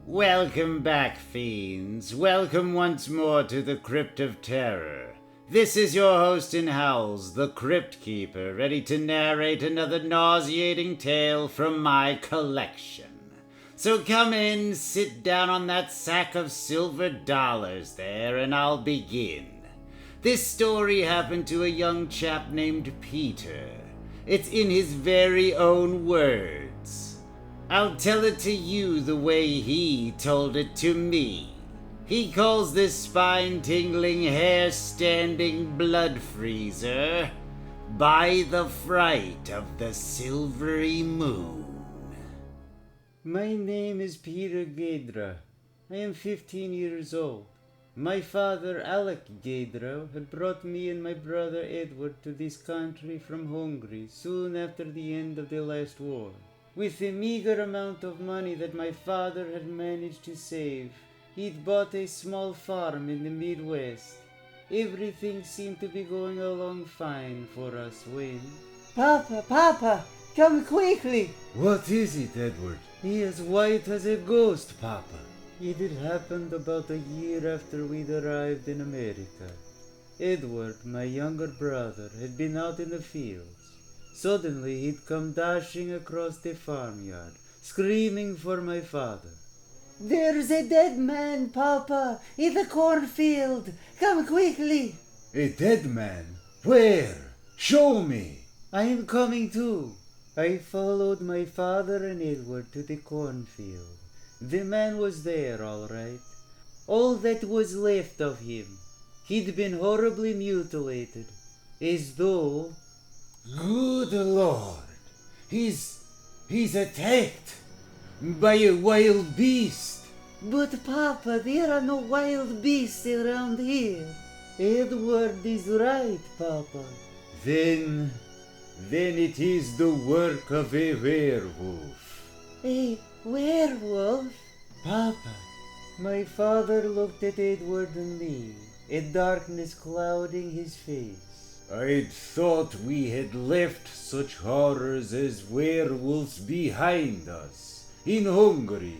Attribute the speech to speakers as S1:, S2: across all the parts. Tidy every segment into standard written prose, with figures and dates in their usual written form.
S1: Welcome back, fiends. Welcome once more to the Crypt of Terror. This is your host in howls, the crypt-keeper, ready to narrate another nauseating tale from my collection. So come in, sit down on that sack of silver dollars there, and I'll begin. This story happened to a young chap named Peter. It's in his very own words. I'll tell it to you the way he told it to me. He calls this spine-tingling, hair-standing blood freezer by the fright of the silvery moon.
S2: My name is Peter Gaydra. I am 15 years old. My father, Alec Gaydra, had brought me and my brother Edward to this country from Hungary soon after the end of the last war. With the meager amount of money that my father had managed to save, he'd bought a small farm in the Midwest. Everything seemed to be going along fine for us when...
S3: Papa, come quickly!
S2: What is it, Edward? He as white as a ghost, Papa. It had happened about a year after we'd arrived in America. Edward, my younger brother, had been out in the fields. Suddenly he'd come dashing across the farmyard, screaming for my father.
S3: There's a dead man, Papa, in the cornfield. Come quickly.
S2: A dead man? Where? Show me. I am coming too. I followed my father and Edward to the cornfield. The man was there, all right. All that was left of him. He'd been horribly mutilated, as though... Good Lord! He's attacked by a wild beast.
S3: But Papa, there are no wild beasts around here.
S2: Edward is right, Papa. Then it is the work of a werewolf.
S3: A werewolf?
S2: Papa, my father looked at Edward and me, a darkness clouding his face. I'd thought we had left such horrors as werewolves behind us, in Hungary.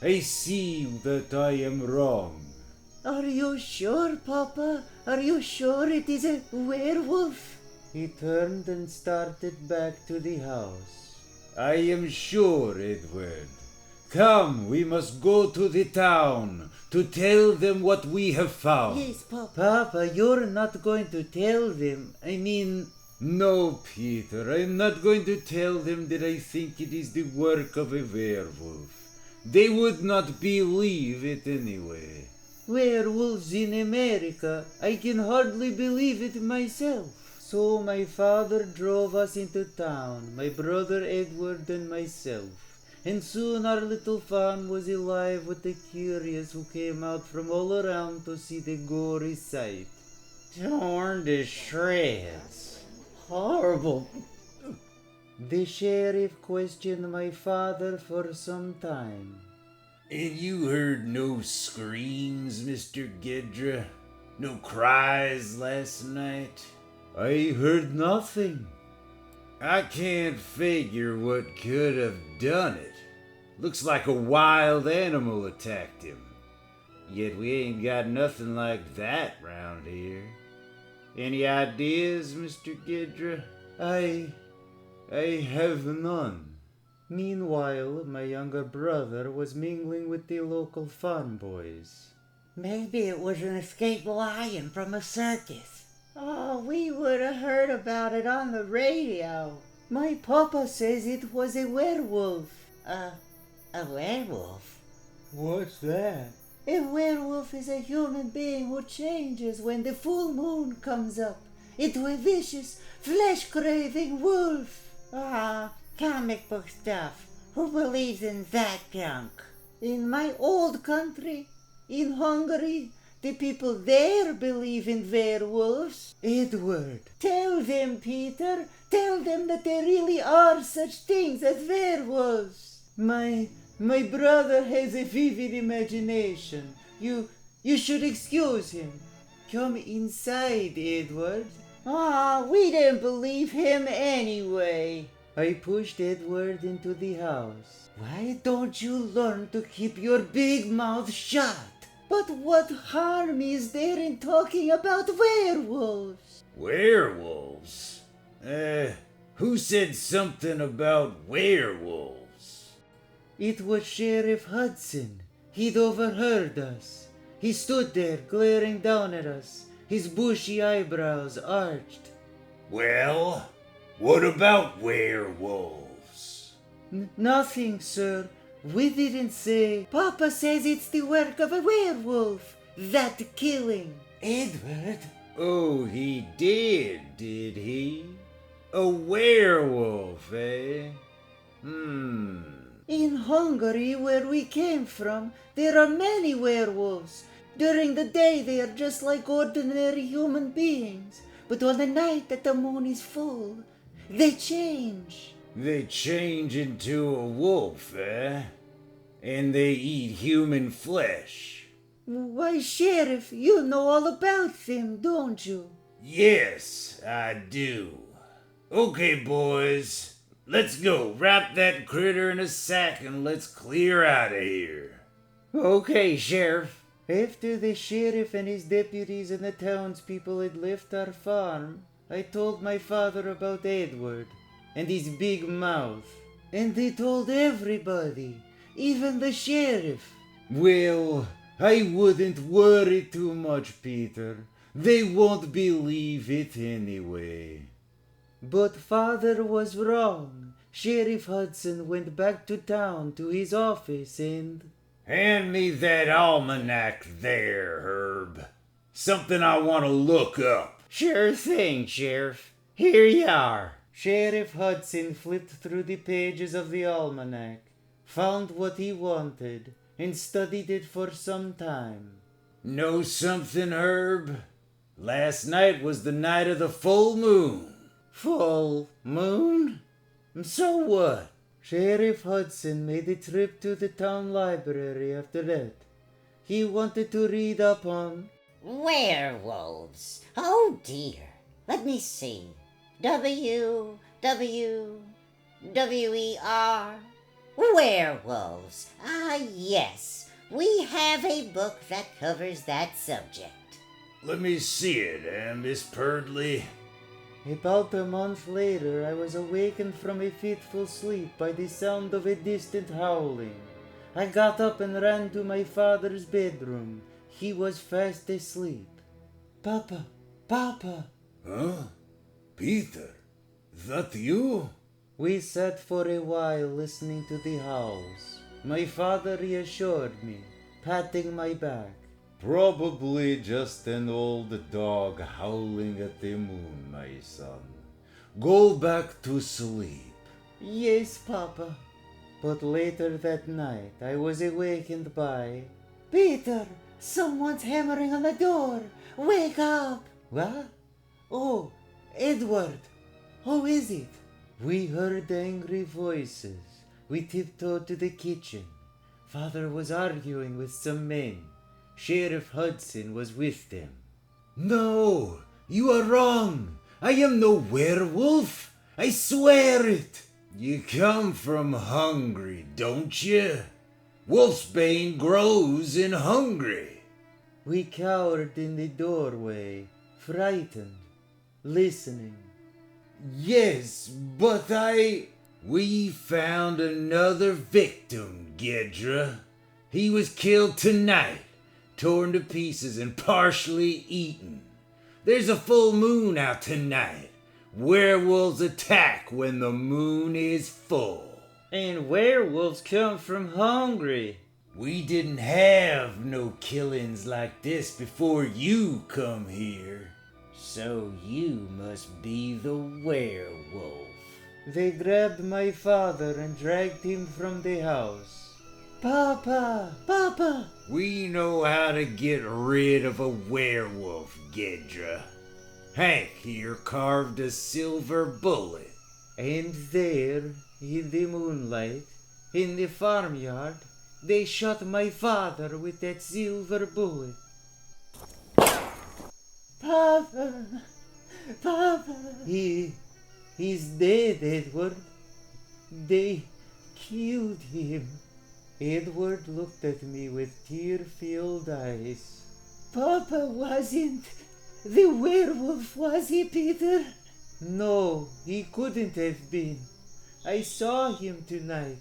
S2: I see that I am wrong.
S3: Are you sure, Papa? Are you sure it is a werewolf?
S2: He turned and started back to the house. I am sure, Edward. Come, we must go to the town to tell them what we have found.
S3: Yes, Papa.
S2: Papa, you're not going to tell them. No, Peter, I'm not going to tell them that I think it is the work of a werewolf. They would not believe it anyway. Werewolves in America? I can hardly believe it myself. So my father drove us into town, my brother Edward and myself. And soon our little farm was alive with the curious who came out from all around to see the gory sight. Torn to shreds. Horrible. The sheriff questioned my father for some time. And you heard no screams, Mr. Gaydra? No cries last night? I heard nothing. I can't figure what could have done it. Looks like a wild animal attacked him. Yet we ain't got nothing like that round here. Any ideas, Mr. Gaydra? I have none. Meanwhile, my younger brother was mingling with the local farm boys.
S3: Maybe it was an escaped lion from a circus. Oh, we would have heard about it on the radio. My papa says it was a werewolf. A werewolf?
S2: What's that?
S3: A werewolf is a human being who changes when the full moon comes up into a vicious, flesh-craving wolf. Comic book stuff. Who believes in that junk? In my old country, in Hungary, the people there believe in werewolves.
S2: Edward!
S3: Tell them, Peter. Tell them that there really are such things as werewolves.
S2: My brother has a vivid imagination. You should excuse him. Come inside, Edward.
S3: We didn't believe him anyway.
S2: I pushed Edward into the house. Why don't you learn to keep your big mouth shut?
S3: But what harm is there in talking about werewolves?
S1: Werewolves? Who said something about werewolves?
S2: It was Sheriff Hudson. He'd overheard us. He stood there glaring down at us, his bushy eyebrows arched.
S1: Well, what about werewolves?
S2: Nothing, sir. We didn't say.
S3: Papa says it's the work of a werewolf, that killing.
S2: Edward?
S1: Oh, he did he? A werewolf, eh?
S3: In Hungary, where we came from, there are many werewolves. During the day, they are just like ordinary human beings. But on the night that the moon is full, they change.
S1: They change into a wolf, eh? And they eat human flesh.
S3: Why, Sheriff, you know all about them, don't you?
S1: Yes, I do. Okay, boys, let's go. Wrap that critter in a sack and let's clear out of here.
S2: Okay, Sheriff. After the sheriff and his deputies and the townspeople had left our farm, I told my father about Edward and his big mouth. And they told everybody, even the sheriff. Well, I wouldn't worry too much, Peter. They won't believe it anyway. But father was wrong. Sheriff Hudson went back to town to his office and...
S1: Hand me that almanac there, Herb. Something I want to look up.
S2: Sure thing, Sheriff. Here you are. Sheriff Hudson flipped through the pages of the almanac, found what he wanted, and studied it for some time.
S1: Know something, Herb? Last night was the night of the full moon.
S2: Full moon? So what? Sheriff Hudson made a trip to the town library after that. He wanted to read up on...
S4: werewolves. Oh dear. Let me see. W-W-W-E-R. Werewolves. Ah, yes. We have a book that covers that subject.
S1: Let me see it, Miss Purdley.
S2: About a month later, I was awakened from a fitful sleep by the sound of a distant howling. I got up and ran to my father's bedroom. He was fast asleep. Papa! Papa!
S1: Huh? Peter? That you?
S2: We sat for a while listening to the howls. My father reassured me, patting my back. Probably just an old dog howling at the moon, my son. Go back to sleep. Yes, Papa. But later that night, I was awakened by...
S3: Peter, someone's hammering on the door. Wake up!
S2: What? Oh, Edward. Who is it? We heard angry voices. We tiptoed to the kitchen. Father was arguing with some men. Sheriff Hudson was with them. No, you are wrong. I am no werewolf. I swear it. You come from Hungary, don't you? Wolfsbane grows in Hungary. We cowered in the doorway, frightened, listening. Yes, but We found another victim, Gedra. He was killed tonight, torn to pieces and partially eaten. There's a full moon out tonight. Werewolves attack when the moon is full. And werewolves come from Hungary. We didn't have no killings like this before you come here. So you must be the werewolf. They grabbed my father and dragged him from the house. Papa! Papa! We know how to get rid of a werewolf, Gedra. Hank here carved a silver bullet. And there, in the moonlight, in the farmyard, they shot my father with that silver bullet.
S3: Papa! Papa!
S2: He's dead, Edward. They killed him. Edward looked at me with tear-filled eyes.
S3: Papa wasn't the werewolf, was he, Peter?
S2: No, he couldn't have been. I saw him tonight,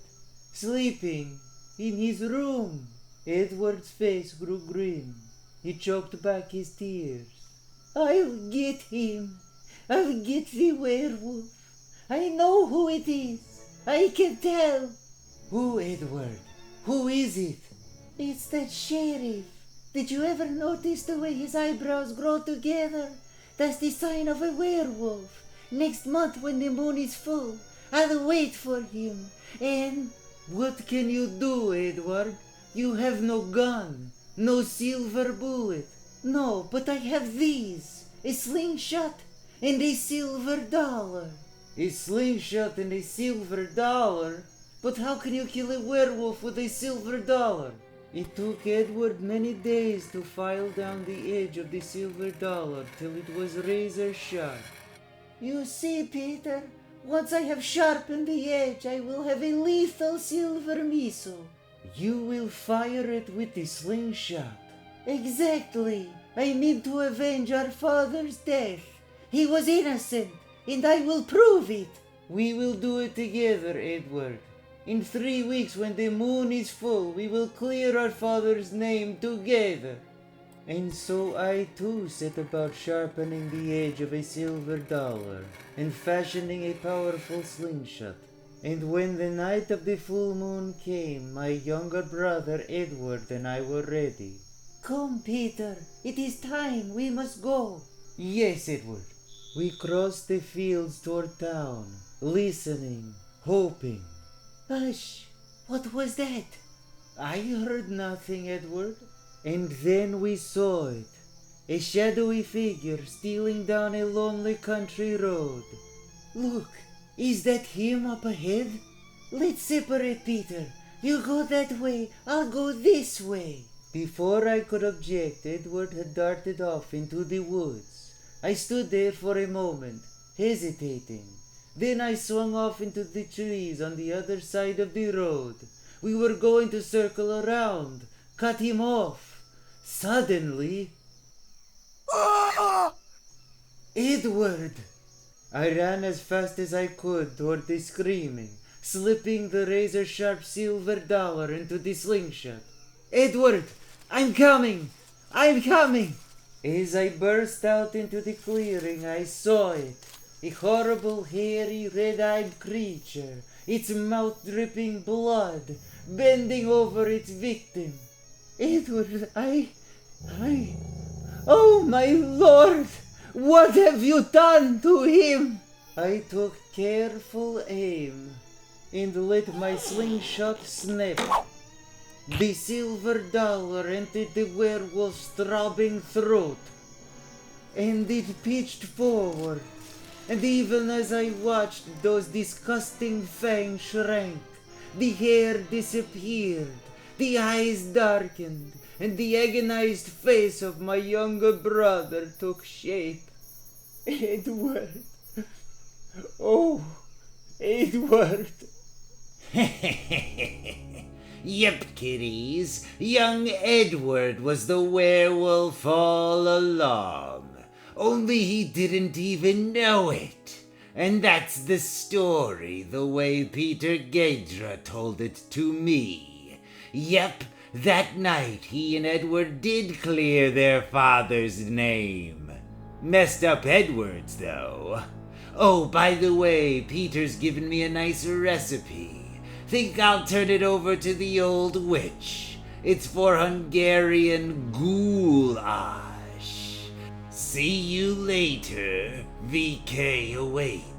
S2: sleeping in his room. Edward's face grew grim. He choked back his tears.
S3: I'll get him. I'll get the werewolf. I know who it is. I can tell.
S2: Who, Edward? Who is it?
S3: It's that sheriff. Did you ever notice the way his eyebrows grow together? That's the sign of a werewolf. Next month when the moon is full, I'll wait for him. And
S2: what can you do, Edward? You have no gun, no silver bullet.
S3: no, but I have these. A slingshot and a silver dollar.
S2: A slingshot and a silver dollar? But how can you kill a werewolf with a silver dollar? It took Edward many days to file down the edge of the silver dollar till it was razor sharp.
S3: You see, Peter, once I have sharpened the edge, I will have a lethal silver missile.
S2: You will fire it with the slingshot.
S3: Exactly. I mean to avenge our father's death. He was innocent, and I will prove it.
S2: We will do it together, Edward. In 3 weeks, when the moon is full, we will clear our father's name together. And so I too set about sharpening the edge of a silver dollar and fashioning a powerful slingshot. And when the night of the full moon came, my younger brother Edward and I were ready.
S3: Come, Peter, it is time. We must go.
S2: Yes, Edward. We crossed the fields toward town, listening, hoping.
S3: Hush! What was that?
S2: I heard nothing, Edward. And then we saw it. A shadowy figure stealing down a lonely country road.
S3: Look, is that him up ahead? Let's separate, Peter. You go that way, I'll go this way.
S2: Before I could object, Edward had darted off into the woods. I stood there for a moment, hesitating. Then I swung off into the trees on the other side of the road. We were going to circle around, cut him off. Suddenly... Edward! I ran as fast as I could toward the screaming, slipping the razor-sharp silver dollar into the slingshot. Edward! I'm coming! I'm coming! As I burst out into the clearing, I saw it. A horrible, hairy, red-eyed creature, its mouth dripping blood, bending over its victim.
S3: Edward, oh my lord! What have you done to him?
S2: I took careful aim and let my slingshot snap. The silver dollar entered the werewolf's throbbing throat, and it pitched forward. And even as I watched, those disgusting fangs shrank, the hair disappeared, the eyes darkened, and the agonized face of my younger brother took shape. Edward! Oh, Edward!
S1: Yep, kiddies, young Edward was the werewolf all along. Only he didn't even know it. And that's the story, the way Peter Gaedra told it to me. Yep, that night he and Edward did clear their father's name. Messed up Edward's, though. Oh, by the way, Peter's given me a nice recipe. Think I'll turn it over to the old witch. It's for Hungarian goulash. See you later. VK awaits.